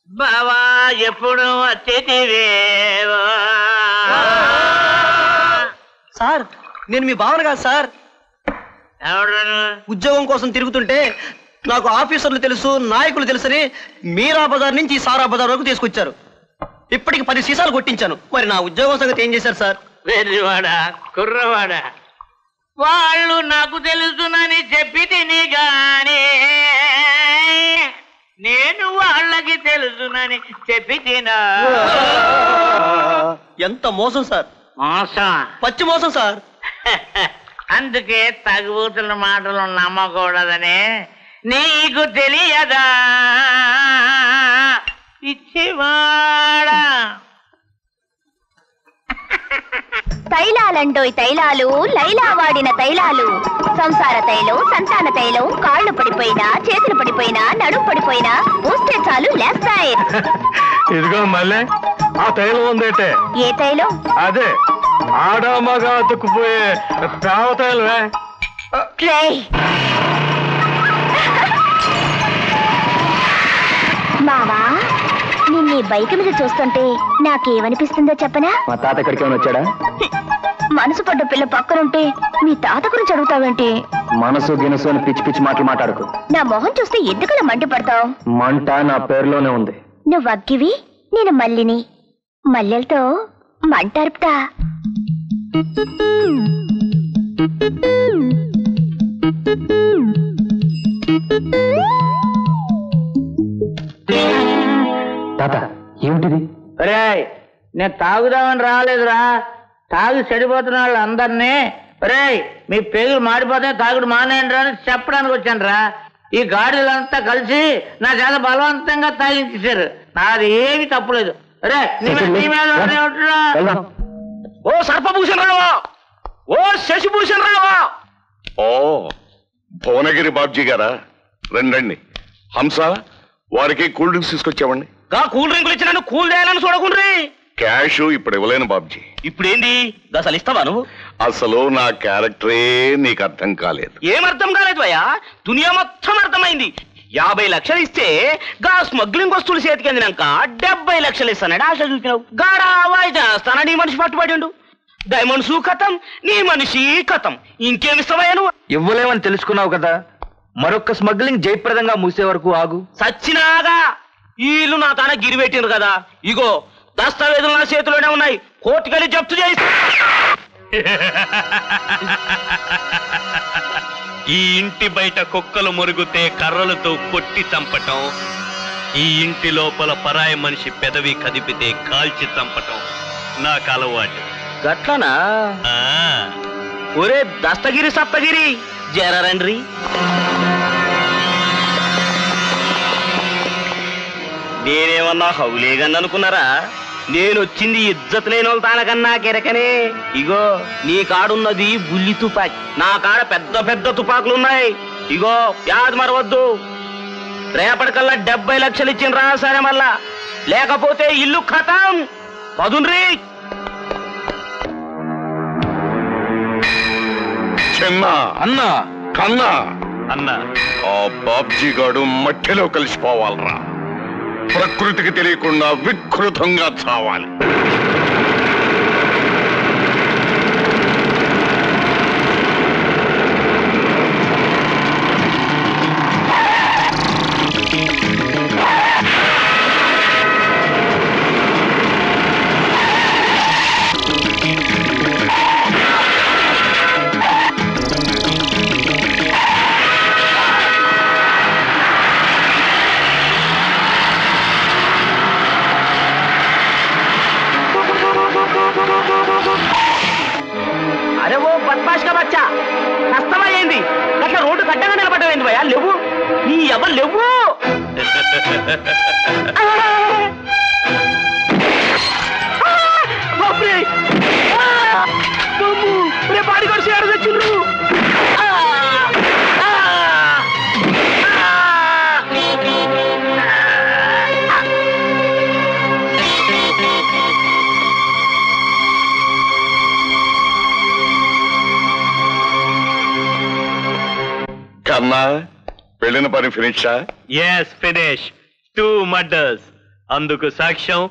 బావా ఎప్పుడు వచ్చేటివేవో. సార్ నేను మీ భావన కాదు సార్. ఉద్యోగం కోసం తిరుగుతుంటే నాకు ఆఫీసర్లు తెలుసు, నాయకులు తెలుసని మీరా బజార్ నుంచి సారా బజార్ వరకు తీసుకొచ్చారు. ఇప్పటికి 10 సీసాలు కొట్టించాను. మరి నా ఉద్యోగం సంగతి ఏం చేశారు సార్? వెర్రివాడా, కుర్రవాడా, వాళ్ళు నాకు తెలుసునని చెప్పి తిని గాని నేను వాళ్ళకి తెలుసునని చెప్పి తినా. ఎంత మోసం సార్! మోసం, పచ్చి మోసం సార్. అందుకే తగుబూతుల మాటలు నమ్మకూడదని నీకు తెలియదా పిచ్చివాడా. తైలాలండోయ్ తైలాలు, లైలా వాడిన తైలాలు. సంసార తైలం, సంతాన తైలం, కాళ్ళు పడిపోయినా, చేతులు పడిపోయినా, నడుము పడిపోయినా పూస్తే చాలు లేస్తాయి. ఇదిగో మళ్ళీ ఆ తైలం ఉందేటే. ఏ తైలం? అదే ఆడామగా అతుక్కుపోయే పేవ తైలమే. మావా, నిన్ను బైక్ మీద చూస్తుంటే నాకేమనిపిస్తుందో చెప్పనా? మా తాత ఎక్కడికి ఏమైనా వచ్చాడా? మనసు పడ్డ పిల్ల పక్కనుంటే మీ తాత గురించి అడుగుతావేంటి? మనసు గినసు అని పిచ్చి పిచ్చి మాటలు మాట్లాడుకు. నా మొహం చూస్తే ఎందుకలా మండిపడతావు? మంట నా పేరులోనే ఉంది. నువ్వు అగ్గివి, నేను మల్లిని. మల్లెలతో మంట అరుపుతా. తాత ఏమిటిది? నేను తాగుదామని రాలేదురా. తాగి చెడిపోతున్న వాళ్ళు అందరినీ మీ పేగులు మాడిపోతే తాగుడు మానేయండి అని చెప్పడానికి వచ్చాను రా. ఈ గాడిలంతా కలిసి నా చేత బలవంతంగా తాగించేశారు. నాది ఏమి తప్పులేదు. ఓ సర్పభూషణ్ రావా, ఓ శశిభూషణ్ రావా. ఓ భువనగిరి బాబ్జీ గారా, రండి. హంస వారికి కూల్ డ్రింక్స్ తీసుకొచ్చామండి. కూల్ డ్రింకులు ఇచ్చి నన్ను కూల్ చేయాలని చూడకుండ్రీ. క్యాష్ ఇప్పుడు ఇవ్వలేను బాబ్జీ. ఇప్పుడేంది అసలు ఇస్తావా నువ్వు? అసలు నా క్యారెక్టరే నీకు అర్థం కాలేదు. ఏమర్థం కాలేదు భయ్యా? దునియా మొత్తం అర్థమైంది. 50 లక్షలు ఇస్తే గా స్మగ్లింగ్ వస్తువులు చేతికి అందినాక 70 లక్షలు ఇస్తానని ఆశ చూసినావు. గాడా వాయిదా చేస్తానని నీ మనిషి పట్టుబడిండు. డైమండ్స్ కథం, నీ మనిషి కథం. ఇంకేమిస్తావయ్యా నువ్వు? ఇవ్వలేమని తెలుసుకున్నావు కదా, మరొక్క స్మగ్లింగ్ జయప్రదంగా మూసే వరకు ఆగు. సచ్చినాగా ఈ ఇల్లు నా తాన గిరిపెట్టిండ్రు కదా, ఇగో దస్తావేజులు నా చేతిలోనే ఉన్నాయి. కోర్టుకెళ్ళి జప్తు చేయిస్తా. ఈ ఇంటి బయట కుక్కలు మురుగుతే కర్రలతో కొట్టి చంపటం, ఈ ఇంటి లోపల పరాయి మనిషి పెదవి కదిపితే కాల్చి చంపటం నాకు అలవాటు. గట్లనా? ఒరే దస్తగిరి సప్తగిరి జరండ్రి. నేనేమన్నా హౌలేగన్ అనుకున్నారా? నేనొచ్చింది ఇజ్జత్ లేని వాళ్ళ తానకన్నా కెరకనే. ఇగో నీ కాడున్నది బుల్లి తుపాకి, నా కాడ పెద్ద పెద్ద తుపాకులున్నాయి. ఇగో యాద్ మరవద్దు. రేపటికల్లా 70 లక్షలు ఇచ్చిండ్రా సరే, మళ్ళా లేకపోతే ఇల్లు ఖతం. పదుండ్రీ. చిన్న అన్నా కన్నా అన్నా, ఆ బాబ్జీ గాడు మట్టిలో కలిసిపోవాలరా. ప్రకృతికి తెలియకుండా వికృతంగా చావాలి. అరే ఓ బద్మాష్ కా బచ్చా, కష్టమయ్యింది. అట్లా రోడ్డు కట్టగా నిలబడ్డమైంది భయ్యా. లేవు, నీ ఎవరు లేవు. బాడీగాడు చేయాలి తెచ్చిండ్రు. కన్నా పెళ్ళిన పని ఫినిషా? yes finish 2 murders అందుకు సాక్ష్యం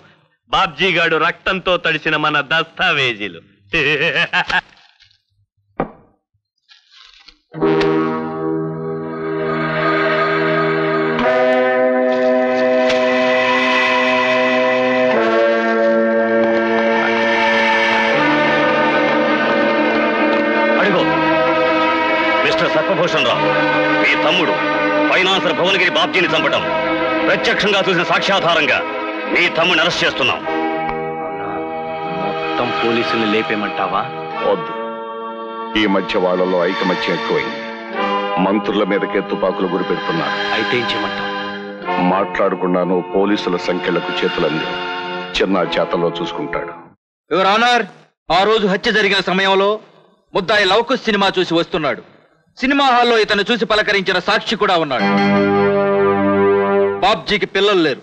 బాబ్జీ గాడు రక్తంతో తడిసిన మన దస్తావేజీలు. సర్పభూషణ్ రావు, మీ తమ్ముడు ఫైనాన్సర్ భువనగిరి బాబ్జీని చంపటం ప్రత్యక్షంగా చూసిన సాక్ష్యాధారంగా మీ తమ్ముడిని అరెస్ట్ చేస్తున్నాం. మొత్తం పోలీసుల్ని లేపేమంటావా? వద్దు. ఈ మధ్య వాళ్ళలో ఐకమత్యం ఎక్కువైంది. మంత్రుల మీదకే తుపాకులు గురిపెడుతున్నారు. అయితే ఏం చేయమంటావు? మాట్లాడకుండాను పోలీసుల సంఖ్యలకు చేతులంది చిన్న చేతల్లో చూసుకుంటాడు. యువర్ ఆనర్, ఆ రోజు హత్య జరిగిన సమయంలో ముద్దాయి లవకుశ్ సినిమా చూసి వస్తున్నాడు. సినిమా హాల్లో ఇతను చూసి పలకరించిన సాక్షి కూడా ఉన్నాడు. బాబ్జీకి పిల్లలు లేరు.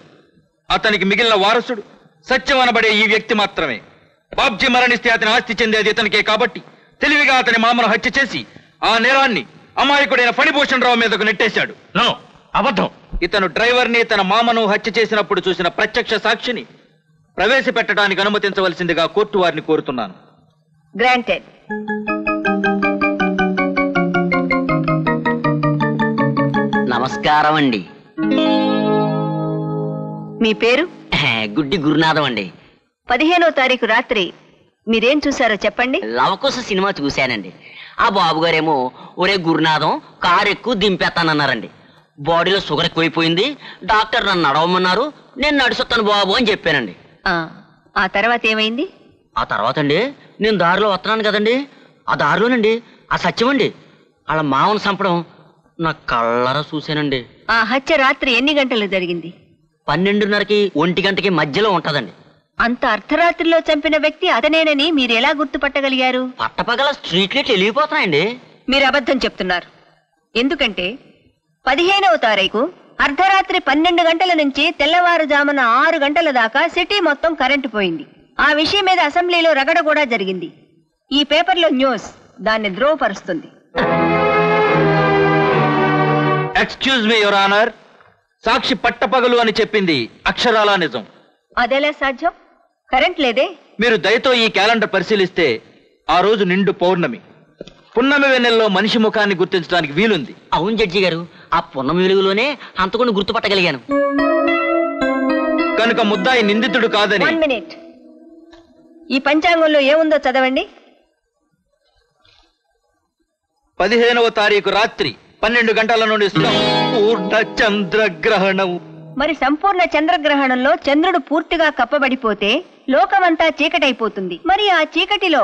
అతనికి మిగిలిన వారసుడు సత్యం అనబడే ఈ వ్యక్తి మాత్రమే. బాబ్జీ మరణిస్తే అతని ఆస్తి చెందేది ఇతనికే కాబట్టి తెలివిగా అతని మామను హత్య చేసి ఆ నేరాన్ని అమాయకుడైన ఫణిభూషణ్ రావు మీదకు నెట్టేశాడు. అబద్ధం. ఇతను డ్రైవర్ని తన మామను హత్య చేసినప్పుడు చూసిన ప్రత్యక్ష సాక్షిని ప్రవేశపెట్టడానికి అనుమతించవలసిందిగా కోర్టు వారిని కోరుతున్నాను. గ్రాంటెడ్. నమస్కారం అండి. మీ పేరు? గుడ్డి గురునాథం అండి. 15వ తారీఖు రాత్రి మీరేం చూసారో చెప్పండి. లవకుశ సినిమా చూశానండి. ఆ బాబు గారేమో ఒరే గురునాథం కారు ఎక్కువ దింపేస్తానన్నారండి. బాడీలో షుగర్ ఎక్కువైపోయింది, డాక్టర్ నన్ను నడవమన్నారు, నేను నడుచుతాను బాబు అని చెప్పానండి. ఆ తర్వాత ఏమైంది? ఆ తర్వాత అండి నేను దారిలో వస్తున్నాను కదండి, ఆ దారిలోనండి ఆ సత్యమండి వాళ్ళ మామను చంపడం నా కళ్ళరా చూశానండి. ఆ హత్య రాత్రి ఎన్ని గంటలకు జరిగింది? 12:30కి 1 గంటకి మధ్యలో ఉంటదండి. అంత అర్ధరాత్రిలో చంపిన వ్యక్తి అతనేనని మీరు ఎలా గుర్తుపట్టగలిగారు? పట్టపగల స్ట్రీట్ లైట్లు వెళ్ళిపోతున్నాయండి. మీరు అబద్ధం చెప్తున్నారు. ఎందుకంటే 15వ తారీఖు అర్ధరాత్రి 12 గంటల నుంచి తెల్లవారుజామున 6 గంటల దాకా సిటీ మొత్తం కరెంటు పోయింది. ఆ విషయం మీద అసెంబ్లీలో రగడ కూడా జరిగింది. ఈ పేపర్లో న్యూస్ దాన్ని ధ్రువపరుస్తుంది. ఎక్స్క్యూజ్ మీ యువర్ ఆనర్, సాక్షి పట్టపగలు అని చెప్పింది అక్షరాలా నిజం. అదెలా సాధ్యం? కరెంట్ లేదే. మీరు దయతో ఈ క్యాలెండర్ పరిశీలిస్తే ఆ రోజు నిండు పౌర్ణమి. పున్నమి వెన్నెల్లో మనిషి ముఖాన్ని గుర్తించడానికి వీలుంది. అవును జడ్జి గారు, ఆ పున్నమి వెలుగులోనే హంతకుడిని గుర్తుపట్టగలిగాను. కనుక ముద్దాయి నిందితుడు కాదని. 1 మినిట్. ఈ పంచాంగంలో ఏముందో చదవండి. 15వ తారీఖు రాత్రి 12 గంటల నుండి పూర్ణ చంద్రగ్రహణం. మరి సంపూర్ణ చంద్రగ్రహణంలో చంద్రుడు పూర్తిగా కప్పబడిపోతే లోకమంతా చీకటైపోతుంది. మరి ఆ చీకటిలో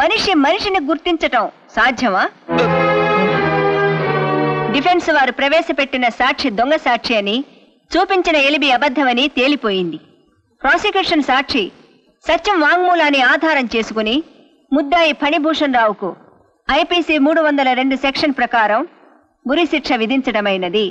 మనిషిని గుర్తించటం సాధ్యమా? డిఫెన్స్ వారు ప్రవేశపెట్టిన సాక్షి దొంగ సాక్షి అని, చూపించిన ఎలిబి అబద్ధమని తేలిపోయింది. ప్రాసిక్యూషన్ సాక్షి సత్యం వాంగ్మూలాన్ని ఆధారం చేసుకుని ముద్దాయి ఫణిభూషణ్ రావుకు ఐపీసీ 302 సెక్షన్ ప్రకారం ఉరి శిక్ష విధించడమైనది.